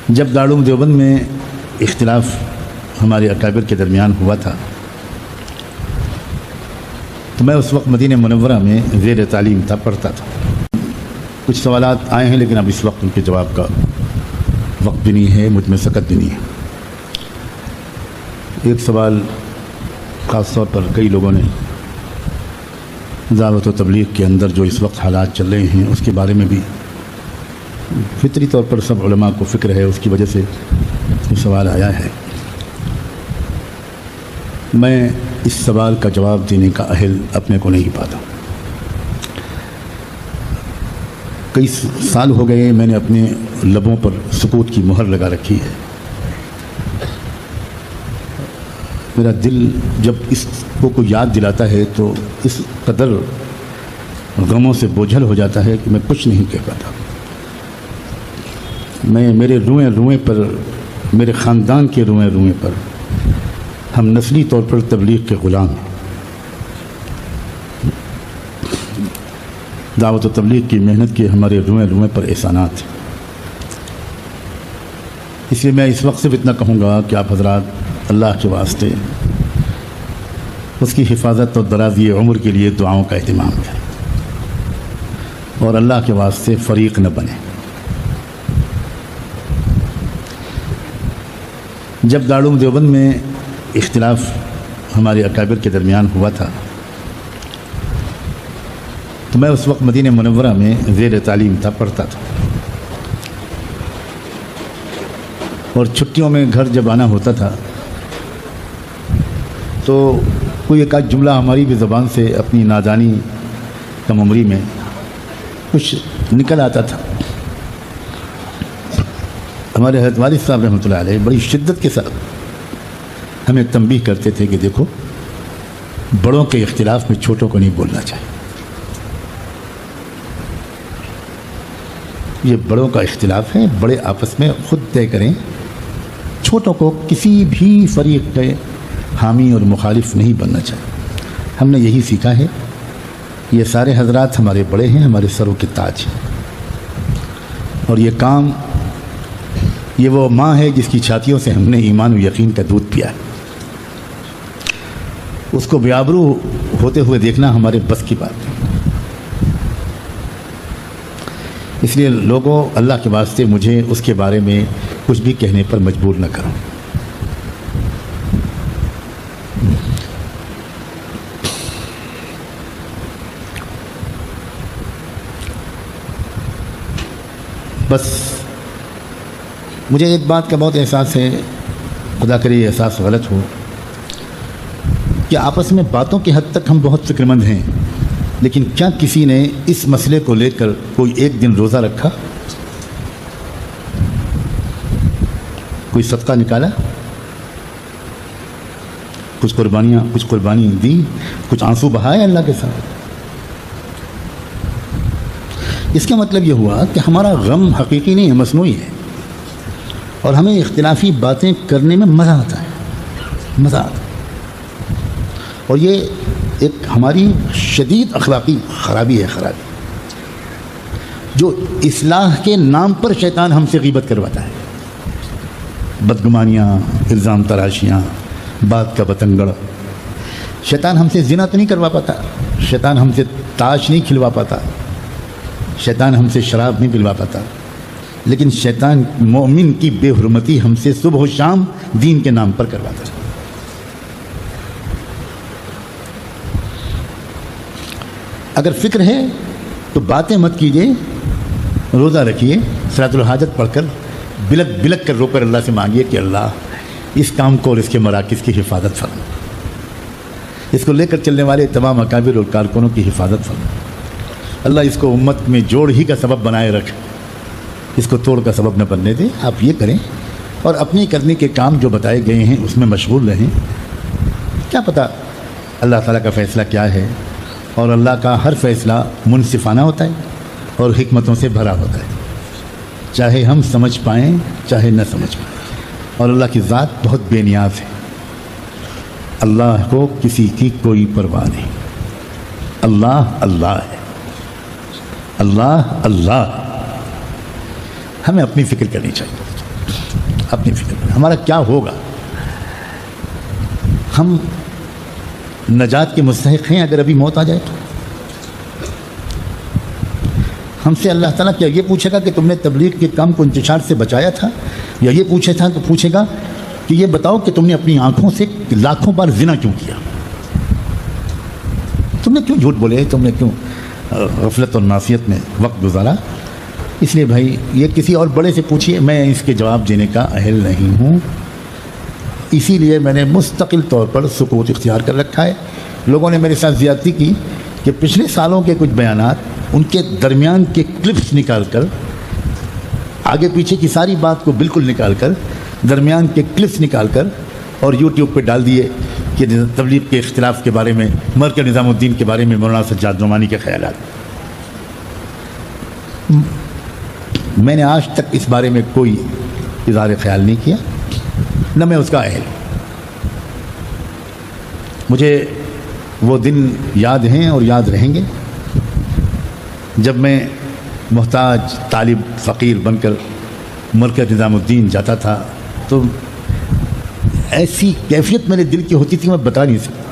جب دارالعلوم دیوبند میں اختلاف ہمارے اکابر کے درمیان ہوا تھا تو میں اس وقت مدینہ منورہ میں زیر تعلیم تھا، پڑھتا تھا۔ کچھ سوالات آئے ہیں لیکن اب اس وقت ان کے جواب کا وقت بھی نہیں ہے، مجھ میں سکت بھی نہیں ہے۔ ایک سوال خاص طور پر کئی لوگوں نے دعوت و تبلیغ کے اندر جو اس وقت حالات چل رہے ہیں اس کے بارے میں بھی فطری طور پر سب علماء کو فکر ہے، اس کی وجہ سے یہ سوال آیا ہے۔ میں اس سوال کا جواب دینے کا اہل اپنے کو نہیں پاتا۔ کئی سال ہو گئے میں نے اپنے لبوں پر سکوت کی مہر لگا رکھی ہے۔ میرا دل جب اس کو کوئی یاد دلاتا ہے تو اس قدر غموں سے بوجھل ہو جاتا ہے کہ میں کچھ نہیں کہہ پاتا۔ میں میرے روئیں روئیں پر، میرے خاندان کے روئیں روئیں پر ہم نسلی طور پر تبلیغ کے غلام ہیں۔ دعوت و تبلیغ کی محنت کے ہمارے روئیں روئیں پر احسانات ہیں۔ اس لیے میں اس وقت صرف اتنا کہوں گا کہ آپ حضرات اللہ کے واسطے اس کی حفاظت اور درازی عمر کے لیے دعاؤں کا اہتمام کریں اور اللہ کے واسطے فریق نہ بنیں۔ جب دارالعلوم دیوبند میں اختلاف ہمارے اکابر کے درمیان ہوا تھا تو میں اس وقت مدینہ منورہ میں زیر تعلیم تھا، پڑھتا تھا، اور چھٹیوں میں گھر جب آنا ہوتا تھا تو کوئی ایک آدھ جملہ ہماری بھی زبان سے اپنی نادانی کم عمری میں کچھ نکل آتا تھا۔ ہمارے حضرت والد صاحب رحمۃ اللہ علیہ بڑی شدت کے ساتھ ہمیں تنبیہ کرتے تھے کہ دیکھو، بڑوں کے اختلاف میں چھوٹوں کو نہیں بولنا چاہیے۔ یہ بڑوں کا اختلاف ہے، بڑے آپس میں خود طے کریں، چھوٹوں کو کسی بھی فریق کے حامی اور مخالف نہیں بننا چاہیے۔ ہم نے یہی سیکھا ہے۔ یہ سارے حضرات ہمارے بڑے ہیں، ہمارے سروں کے تاج ہیں، اور یہ کام، یہ وہ ماں ہے جس کی چھاتیوں سے ہم نے ایمان و یقین کا دودھ پیا ہے۔ اس کو بیابرو ہوتے ہوئے دیکھنا ہمارے بس کی بات ہے۔ اس لیے لوگوں، اللہ کے واسطے مجھے اس کے بارے میں کچھ بھی کہنے پر مجبور نہ کرو۔ بس مجھے ایک بات کا بہت احساس ہے، خدا کرے یہ احساس غلط ہو، کہ آپس میں باتوں کی حد تک ہم بہت فکر مند ہیں، لیکن کیا کسی نے اس مسئلے کو لے کر کوئی ایک دن روزہ رکھا، کوئی صدقہ نکالا، کچھ قربانی دی، کچھ آنسو بہائے اللہ کے ساتھ؟ اس کا مطلب یہ ہوا کہ ہمارا غم حقیقی نہیں ہے، مصنوعی ہے، اور ہمیں اختلافی باتیں کرنے میں مزہ آتا ہے، مزہ آتا ہے۔ اور یہ ایک ہماری شدید اخلاقی خرابی ہے، جو اصلاح کے نام پر شیطان ہم سے غیبت کرواتا ہے۔ بدگمانیاں، الزام تراشیاں، بات کا بتنگڑ۔ شیطان ہم سے زنا تو نہیں کروا پاتا، شیطان ہم سے تاش نہیں کھلوا پاتا، شیطان ہم سے شراب نہیں پلوا پاتا، لیکن شیطان مومن کی بے حرمتی ہم سے صبح و شام دین کے نام پر کرواتا ہے۔ اگر فکر ہے تو باتیں مت کیجیے، روزہ رکھیے، صلاۃ الحاجت پڑھ کر بلک بلک کر رو کر اللہ سے مانگیے کہ اللہ اس کام کو اور اس کے مراکز کی حفاظت فرما، اس کو لے کر چلنے والے تمام اکابر اور کارکنوں کی حفاظت فرما۔ اللہ اس کو امت میں جوڑ ہی کا سبب بنائے رکھ، اس کو توڑ کا سبب نہ بننے دے۔ آپ یہ کریں اور اپنے کرنے کے کام جو بتائے گئے ہیں اس میں مشغول رہیں۔ کیا پتہ اللہ تعالیٰ کا فیصلہ کیا ہے، اور اللہ کا ہر فیصلہ منصفانہ ہوتا ہے اور حکمتوں سے بھرا ہوتا ہے، چاہے ہم سمجھ پائیں چاہے نہ سمجھ پائیں، اور اللہ کی ذات بہت بے نیاز ہے۔ اللہ کو کسی کی کوئی پرواہ نہیں، اللہ اللہ ہے، اللہ اللہ۔ ہمیں اپنی فکر کرنی چاہیے۔ اپنی فکر کریں ہمارا کیا ہوگا. ہم نجات کے مستحق ہیں اگر ابھی موت آ جائے تو. ہم سے اللہ تعالیٰ کیا یہ پوچھے گا کہ تم نے تبلیغ کے کام کو انتشار سے بچایا تھا, یا یہ پوچھے گا کہ یہ بتاؤ کہ تم نے اپنی آنکھوں سے لاکھوں بار زنا کیوں کیا, تم نے کیوں جھوٹ بولے, تم نے کیوں غفلت اور ناسیت میں وقت گزارا. اس لیے بھائی یہ کسی اور بڑے سے پوچھیے, میں اس کے جواب دینے کا اہل نہیں ہوں. اسی لیے میں نے مستقل طور پر سکوت اختیار کر رکھا ہے. لوگوں نے میرے ساتھ زیادتی کی کہ پچھلے سالوں کے کچھ بیانات ان کے درمیان کے کلپس نکال کر, آگے پیچھے کی ساری بات کو بالکل نکال کر, درمیان کے کلپس نکال کر اور یوٹیوب پہ ڈال دیے کہ تبلیغ کے اختلاف کے بارے میں, مرکز نظام الدین کے بارے میں مولانا سجاد نعمانی کے خیالات. میں نے آج تک اس بارے میں کوئی اظہار خیال نہیں کیا, نہ میں اس کا اہل. مجھے وہ دن یاد ہیں اور یاد رہیں گے جب میں محتاج طالب فقیر بن کر مرکز نظام الدین جاتا تھا تو ایسی کیفیت میرے دل کی ہوتی تھی میں بتا نہیں سکتا.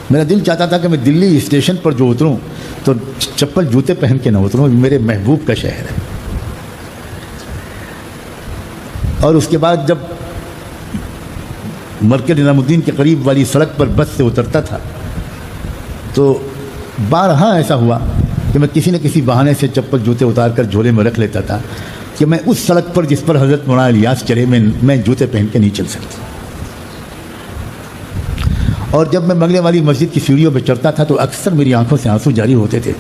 میرا دل چاہتا تھا کہ میں دلی اسٹیشن پر جو اتروں تو چپل جوتے پہن کے نہ اتروں, میرے محبوب کا شہر ہے. اور اس کے بعد جب مرکز نظام الدین کے قریب والی سڑک پر بس سے اترتا تھا تو بارہا ایسا ہوا کہ میں کسی نہ کسی بہانے سے چپل جوتے اتار کر جھولے میں رکھ لیتا تھا کہ میں اس سڑک پر جس پر حضرت مولانا الیاس چلے میں جوتے پہن کے نہیں چل سکتا. اور جب میں بنگلے والی مسجد کی سیڑھیوں پہ چڑھتا تھا تو اکثر میری آنکھوں سے آنسو جاری ہوتے تھے.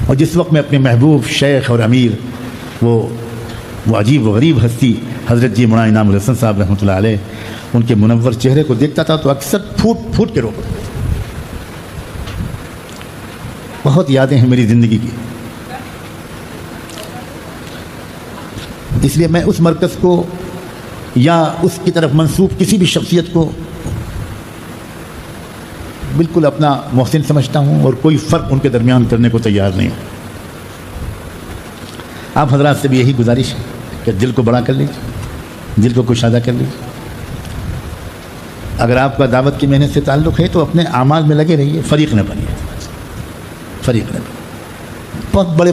اور جس وقت میں اپنے محبوب شیخ اور امیر وہ عجیب و غریب ہستی حضرت جی مولانا انعام الحسن صاحب رحمۃ اللہ علیہ, ان کے منور چہرے کو دیکھتا تھا تو اکثر پھوٹ پھوٹ کے رو پڑتا. بہت یادیں ہیں میری زندگی کی. اس لیے میں اس مرکز کو یا اس کی طرف منسوب کسی بھی شخصیت کو بالکل اپنا محسن سمجھتا ہوں اور کوئی فرق ان کے درمیان کرنے کو تیار نہیں ہوں. آپ حضرات سے بھی یہی گزارش ہے کہ دل کو بڑا کر لیجیے, دل کو کشادہ کر لیجیے. اگر آپ کا دعوت کی محنت سے تعلق ہے تو اپنے اعمال میں لگے رہیے, فریق نہ بنیے, فریق نہ بنیے. بہت بڑے